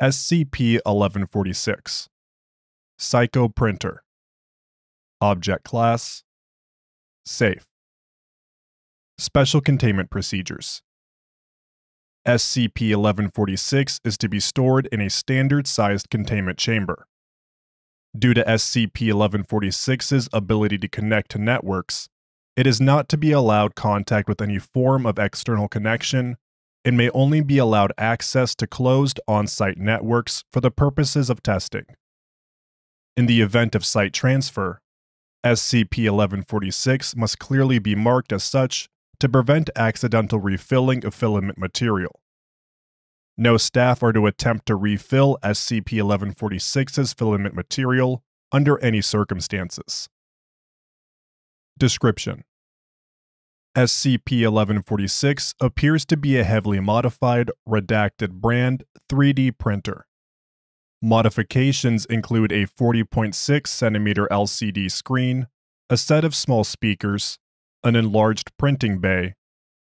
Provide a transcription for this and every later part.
SCP-1146 Psycho Printer. Object Class Safe. Special Containment Procedures. SCP-1146 is to be stored in a standard-sized containment chamber. Due to SCP-1146's ability to connect to networks, it is not to be allowed contact with any form of external connection and may only be allowed access to closed on-site networks for the purposes of testing. In the event of site transfer, SCP-1146 must clearly be marked as such to prevent accidental refilling of filament material. No staff are to attempt to refill SCP-1146's filament material under any circumstances. Description: SCP-1146 appears to be a heavily modified, redacted brand 3D printer. Modifications include a 40.6 cm LCD screen, a set of small speakers, an enlarged printing bay,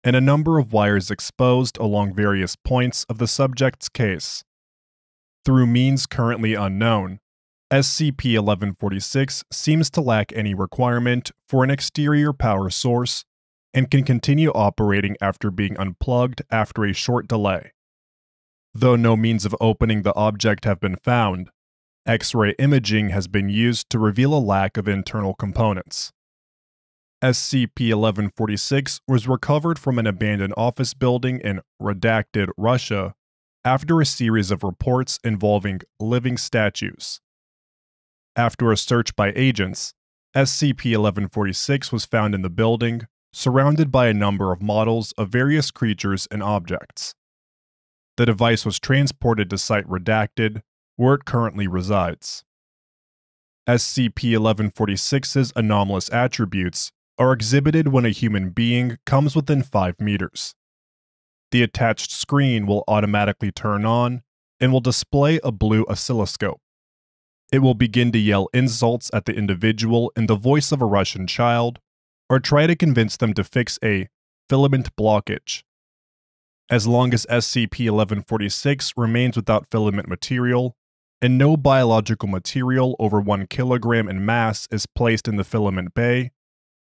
and a number of wires exposed along various points of the subject's case. Through means currently unknown, SCP-1146 seems to lack any requirement for an exterior power source and can continue operating after being unplugged after a short delay. Though no means of opening the object have been found, X-ray imaging has been used to reveal a lack of internal components. SCP-1146 was recovered from an abandoned office building in redacted Russia after a series of reports involving living statues. After a search by agents, SCP-1146 was found in the building, surrounded by a number of models of various creatures and objects. The device was transported to Site Redacted, where it currently resides. SCP-1146's anomalous attributes are exhibited when a human being comes within 5 meters. The attached screen will automatically turn on and will display a blue oscilloscope. It will begin to yell insults at the individual in the voice of a Russian child, or try to convince them to fix a filament blockage. As long as SCP-1146 remains without filament material, and no biological material over 1 kilogram in mass is placed in the filament bay,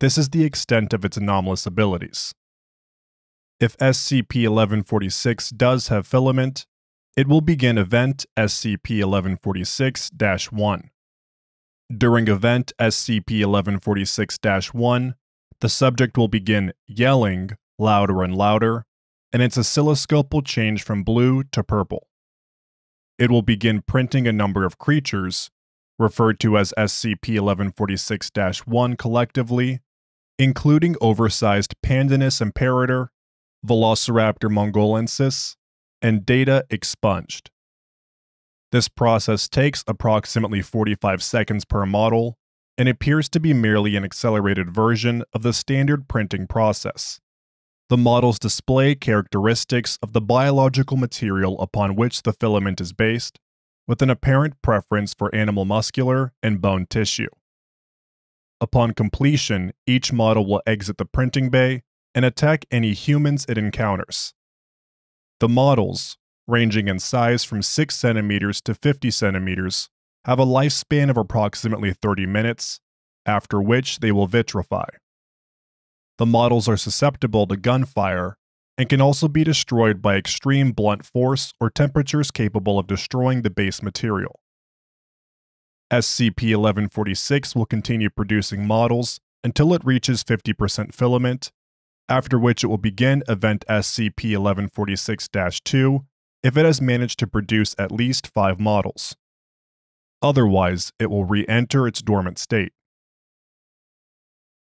this is the extent of its anomalous abilities. If SCP-1146 does have filament, it will begin event SCP-1146-1. During event SCP-1146-1, the subject will begin yelling louder and louder, and its oscilloscope will change from blue to purple. It will begin printing a number of creatures, referred to as SCP-1146-1 collectively, including oversized Pandanus imperator, Velociraptor mongolensis, and data expunged. This process takes approximately 45 seconds per model and appears to be merely an accelerated version of the standard printing process. The models display characteristics of the biological material upon which the filament is based, with an apparent preference for animal muscular and bone tissue. Upon completion, each model will exit the printing bay and attack any humans it encounters. The models, ranging in size from 6 centimeters to 50 centimeters, have a lifespan of approximately 30 minutes, after which they will vitrify. The models are susceptible to gunfire and can also be destroyed by extreme blunt force or temperatures capable of destroying the base material. SCP-1146 will continue producing models until it reaches 50% filament, after which it will begin event SCP-1146-2 if it has managed to produce at least 5 models. Otherwise, it will re-enter its dormant state.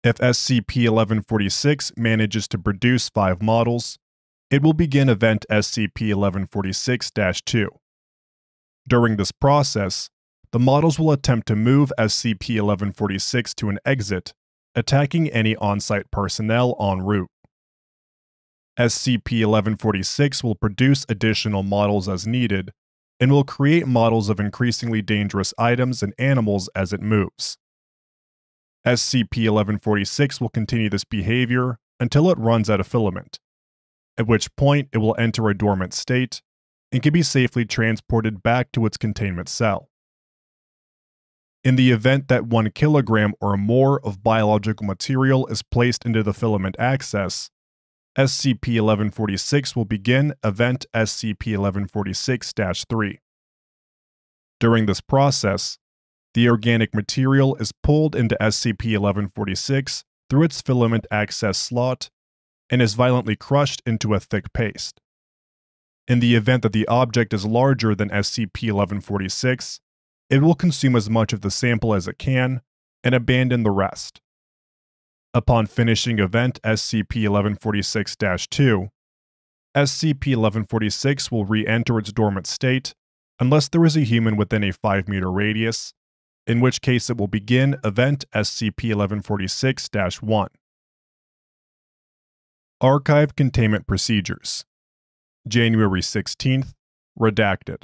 If SCP-1146 manages to produce 5 models, it will begin event SCP-1146-2. During this process, the models will attempt to move SCP-1146 to an exit, attacking any on-site personnel en route. SCP-1146 will produce additional models as needed, and will create models of increasingly dangerous items and animals as it moves. SCP-1146 will continue this behavior until it runs out of filament, at which point it will enter a dormant state and can be safely transported back to its containment cell. In the event that 1 kilogram or more of biological material is placed into the filament access, SCP-1146 will begin Event SCP-1146-3. During this process, the organic material is pulled into SCP-1146 through its filament access slot and is violently crushed into a thick paste. In the event that the object is larger than SCP-1146, it will consume as much of the sample as it can and abandon the rest. Upon finishing Event SCP-1146-2, SCP-1146 will re-enter its dormant state unless there is a human within a 5-meter radius, in which case it will begin Event SCP-1146-1. Archive Containment Procedures. January 16th, redacted.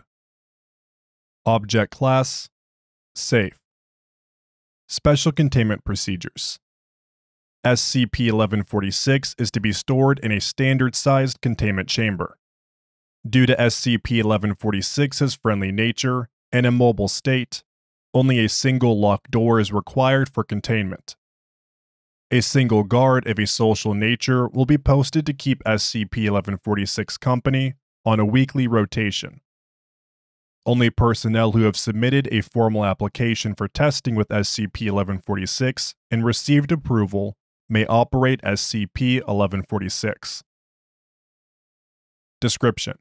Object Class: Safe. Special Containment Procedures. SCP-1146 is to be stored in a standard-sized containment chamber. Due to SCP-1146's friendly nature and immobile state, only a single locked door is required for containment. A single guard of a social nature will be posted to keep SCP-1146 company on a weekly rotation. Only personnel who have submitted a formal application for testing with SCP-1146 and received approval may operate SCP-1146. Description: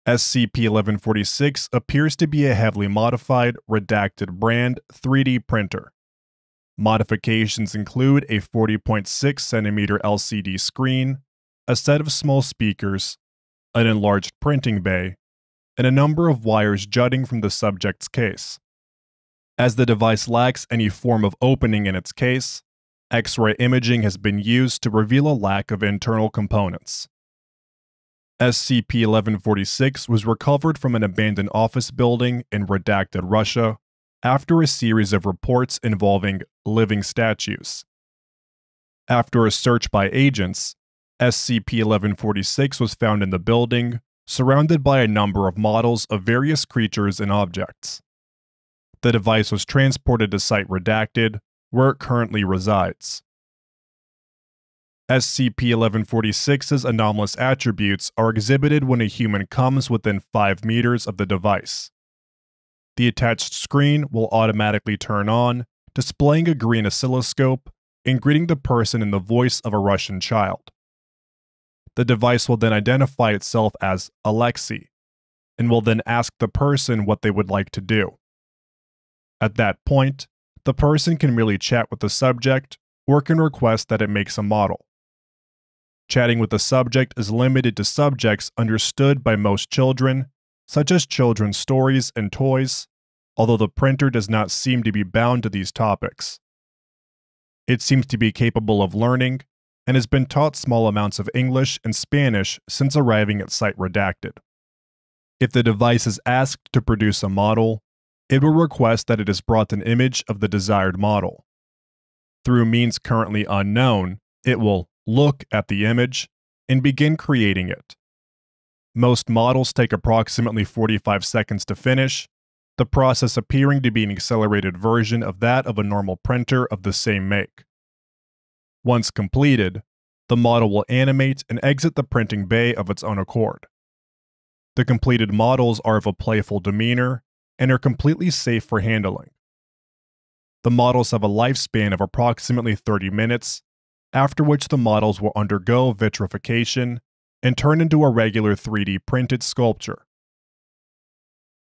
SCP-1146 appears to be a heavily modified, redacted brand 3D printer. Modifications include a 40.6 cm LCD screen, a set of small speakers, an enlarged printing bay, and a number of wires jutting from the subject's case. As the device lacks any form of opening in its case, X-ray imaging has been used to reveal a lack of internal components. SCP-1146 was recovered from an abandoned office building in redacted Russia after a series of reports involving living statues. After a search by agents, SCP-1146 was found in the building, surrounded by a number of models of various creatures and objects. The device was transported to Site Redacted, where it currently resides. SCP-1146's anomalous attributes are exhibited when a human comes within 5 meters of the device. The attached screen will automatically turn on, displaying a green oscilloscope and greeting the person in the voice of a Russian child. The device will then identify itself as Alexei, and will then ask the person what they would like to do. At that point, the person can merely chat with the subject or can request that it makes a model. Chatting with the subject is limited to subjects understood by most children, such as children's stories and toys, although the printer does not seem to be bound to these topics. It seems to be capable of learning and has been taught small amounts of English and Spanish since arriving at Site Redacted. If the device is asked to produce a model, it will request that it is brought an image of the desired model. Through means currently unknown, it will look at the image and begin creating it. Most models take approximately 45 seconds to finish, the process appearing to be an accelerated version of that of a normal printer of the same make. Once completed, the model will animate and exit the printing bay of its own accord. The completed models are of a playful demeanor and are completely safe for handling. The models have a lifespan of approximately 30 minutes, after which the models will undergo vitrification and turn into a regular 3D printed sculpture.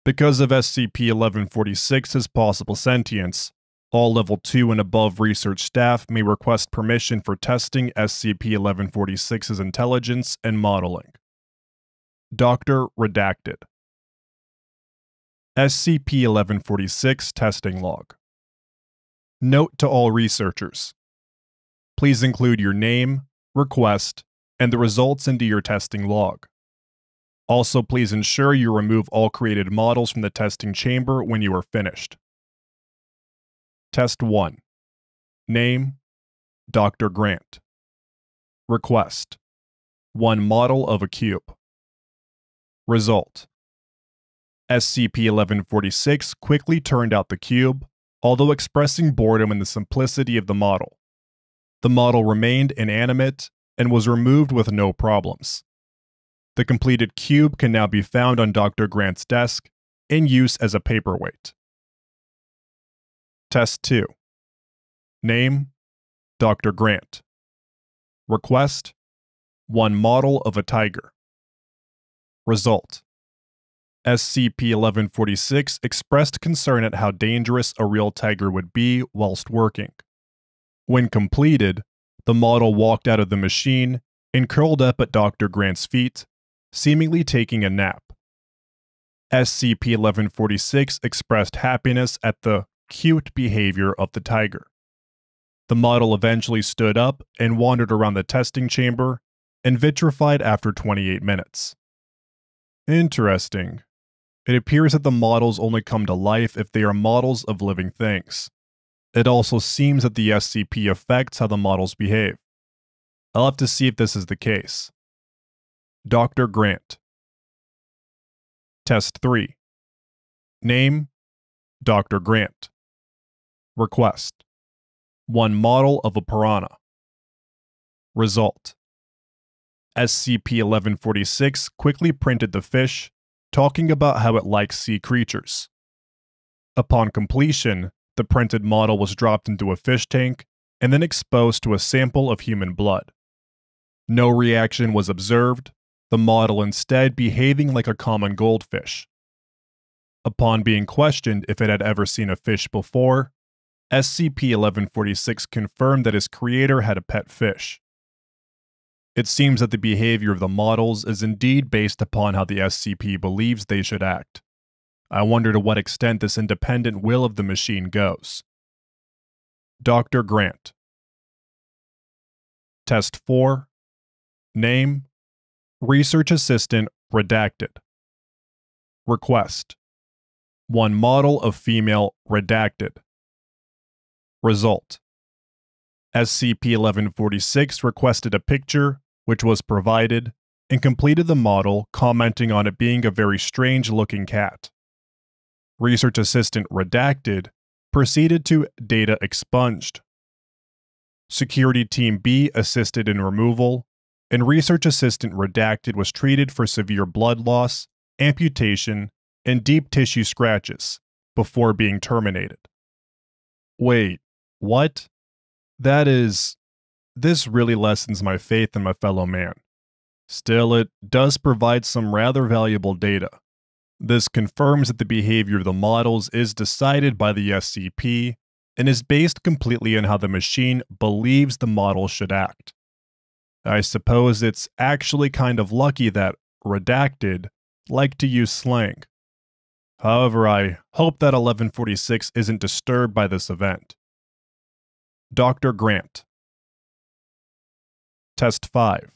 Because of SCP-1146's possible sentience, all Level 2 and above research staff may request permission for testing SCP-1146's intelligence and modeling. Dr. Redacted. SCP-1146 Testing Log. Note to all researchers: please include your name, request, and the results into your testing log. Also, please ensure you remove all created models from the testing chamber when you are finished. Test 1. Name: Dr. Grant. Request: 1 model of a cube. Result: SCP-1146 quickly turned out the cube, although expressing boredom in the simplicity of the model. The model remained inanimate and was removed with no problems. The completed cube can now be found on Dr. Grant's desk, in use as a paperweight. Test 2. Name: Dr. Grant. Request: one model of a tiger. Result: SCP-1146 expressed concern at how dangerous a real tiger would be whilst working. When completed, the model walked out of the machine and curled up at Dr. Grant's feet, seemingly taking a nap. SCP-1146 expressed happiness at the cute behavior of the tiger. The model eventually stood up and wandered around the testing chamber and vitrified after 28 minutes. Interesting. It appears that the models only come to life if they are models of living things. It also seems that the SCP affects how the models behave. I'll have to see if this is the case. Dr. Grant. Test 3. Name: Dr. Grant. Request: one model of a piranha. Result: SCP-1146 quickly printed the fish, talking about how it likes sea creatures. Upon completion, the printed model was dropped into a fish tank and then exposed to a sample of human blood. No reaction was observed, the model instead behaving like a common goldfish. Upon being questioned if it had ever seen a fish before, SCP-1146 confirmed that his creator had a pet fish. It seems that the behavior of the models is indeed based upon how the SCP believes they should act. I wonder to what extent this independent will of the machine goes. Dr. Grant. Test 4. Name: Research Assistant Redacted. Request: one model of female redacted. Result: SCP-1146 requested a picture, which was provided, and completed the model, commenting on it being a very strange-looking cat. Research Assistant Redacted proceeded to data expunged. Security Team B assisted in removal, and Research Assistant Redacted was treated for severe blood loss, amputation, and deep tissue scratches, before being terminated. Wait, what? This really lessens my faith in my fellow man. Still, it does provide some rather valuable data. This confirms that the behavior of the models is decided by the SCP and is based completely on how the machine believes the model should act. I suppose it's actually kind of lucky that Redacted like to use slang. However, I hope that 1146 isn't disturbed by this event. Dr. Grant. Test 5.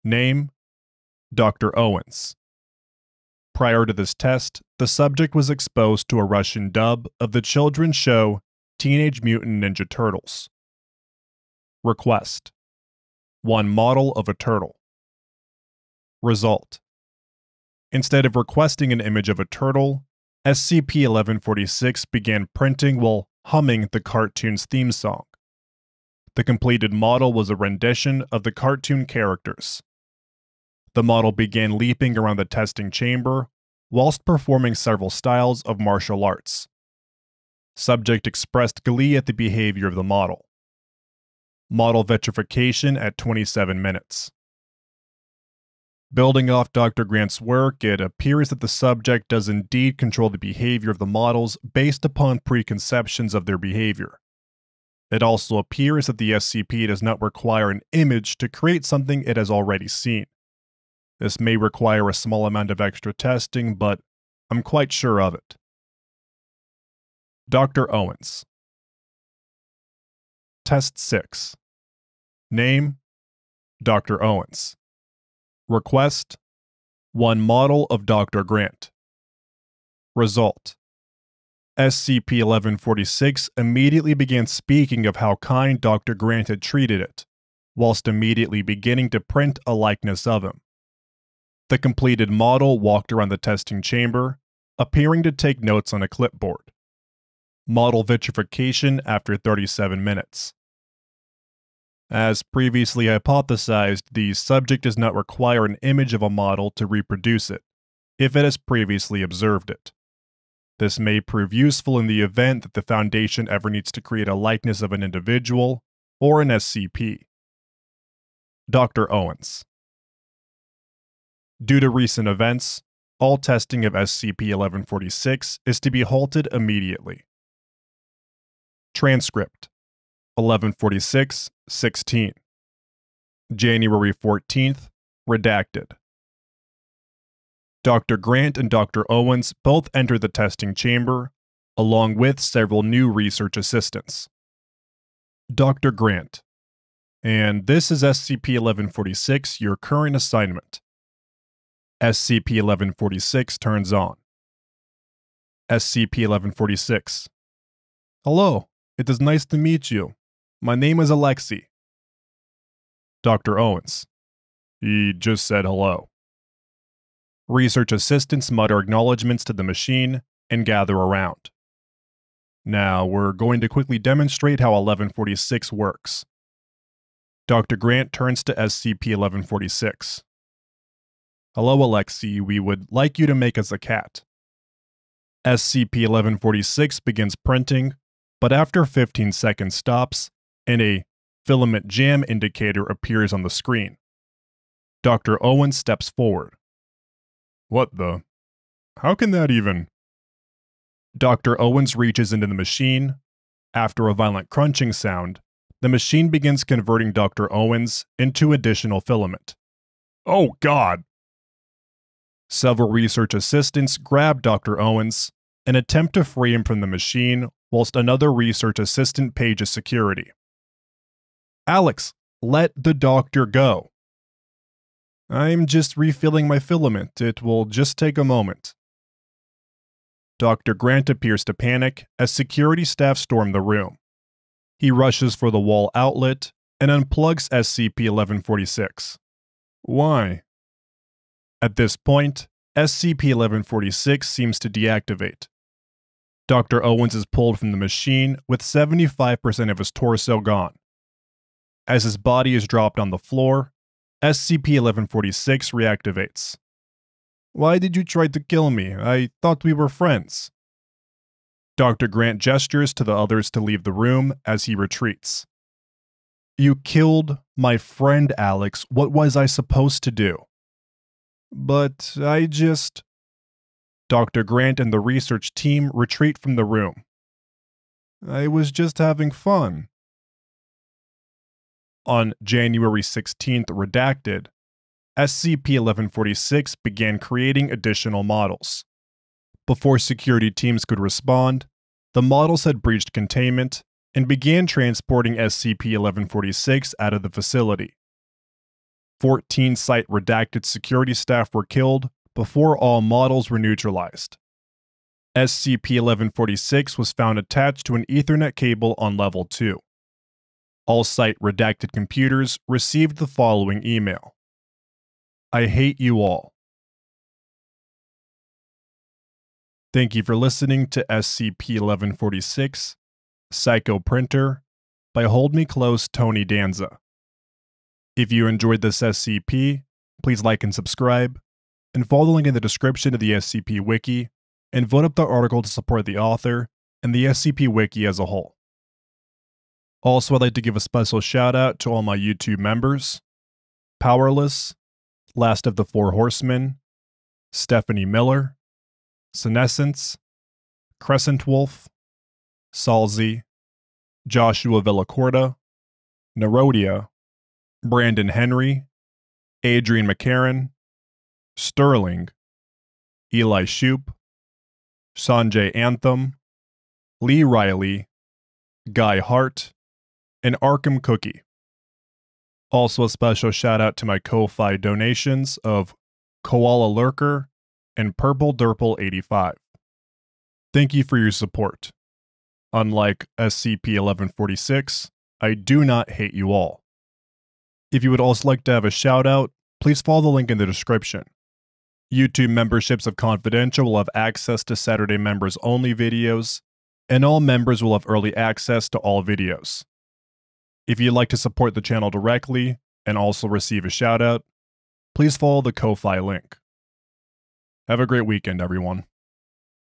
Name: Dr. Owens. Prior to this test, the subject was exposed to a Russian dub of the children's show Teenage Mutant Ninja Turtles. Request: one model of a turtle. Result: instead of requesting an image of a turtle, SCP-1146 began printing while humming the cartoon's theme song. The completed model was a rendition of the cartoon characters. The model began leaping around the testing chamber whilst performing several styles of martial arts. Subject expressed glee at the behavior of the model. Model vitrification at 27 minutes. Building off Dr. Grant's work, it appears that the subject does indeed control the behavior of the models based upon preconceptions of their behavior. It also appears that the SCP does not require an image to create something it has already seen. This may require a small amount of extra testing, but I'm quite sure of it. Dr. Owens. Test 6. Name: Dr. Owens. Request: one model of Dr. Grant. Result: SCP-1146 immediately began speaking of how kind Dr. Grant had treated it, whilst immediately beginning to print a likeness of him. The completed model walked around the testing chamber, appearing to take notes on a clipboard. Model vitrification after 37 minutes. As previously hypothesized, the subject does not require an image of a model to reproduce it, if it has previously observed it. This may prove useful in the event that the Foundation ever needs to create a likeness of an individual or an SCP. Dr. Owens. Due to recent events, all testing of SCP-1146 is to be halted immediately. Transcript 1146-16 January 14th, redacted. Dr. Grant and Dr. Owens both entered the testing chamber, along with several new research assistants. Dr. Grant: and this is SCP-1146, your current assignment. SCP-1146 turns on. SCP-1146: hello, it is nice to meet you. My name is Alexei. Dr. Owens: he just said hello. Research assistants mutter acknowledgements to the machine and gather around. Now, we're going to quickly demonstrate how 1146 works. Dr. Grant turns to SCP-1146. Hello, Alexei, we would like you to make us a cat. SCP-1146 begins printing, but after 15 seconds stops, and a filament jam indicator appears on the screen. Dr. Owens steps forward. What the? How can that even? Dr. Owens reaches into the machine. After a violent crunching sound, the machine begins converting Dr. Owens into additional filament. Oh God! Several research assistants grab Dr. Owens and attempt to free him from the machine, whilst another research assistant pages security. Alex, let the doctor go. I'm just refilling my filament. It will just take a moment. Dr. Grant appears to panic as security staff storm the room. He rushes for the wall outlet and unplugs SCP-1146. Why? At this point, SCP-1146 seems to deactivate. Dr. Owens is pulled from the machine with 75% of his torso gone. As his body is dropped on the floor, SCP-1146 reactivates. Why did you try to kill me? I thought we were friends. Dr. Grant gestures to the others to leave the room as he retreats. You killed my friend, Alex. What was I supposed to do? But I just... Dr. Grant and the research team retreat from the room. I was just having fun. On January 16th, redacted, SCP-1146 began creating additional models. Before security teams could respond, the models had breached containment and began transporting SCP-1146 out of the facility. 14 site redacted security staff were killed before all models were neutralized. SCP-1146 was found attached to an Ethernet cable on Level 2. All site redacted computers received the following email. I hate you all. Thank you for listening to SCP-1146, Psycho Printer, by Hold Me Close, Tony Danza. If you enjoyed this SCP, please like and subscribe, and follow the link in the description of the SCP Wiki, and vote up the article to support the author and the SCP Wiki as a whole. Also, I'd like to give a special shout out to all my YouTube members: Powerless, Last of the Four Horsemen, Stephanie Miller, Senescence, Crescent Wolf, Salzy, Joshua Villacorta, Nerodia, Brandon Henry, Adrian McCarran, Sterling, Eli Shoup, Sanjay Anthem, Lee Riley, Guy Hart, and Arkham Cookie. Also a special shout out to my Ko-Fi donations of Koala Lurker and Purple Durple 85. Thank you for your support. Unlike SCP-1146, I do not hate you all. If you would also like to have a shout out, please follow the link in the description. YouTube memberships of Confidential will have access to Saturday members only videos, and all members will have early access to all videos. If you'd like to support the channel directly and also receive a shout out, please follow the Ko-Fi link. Have a great weekend, everyone.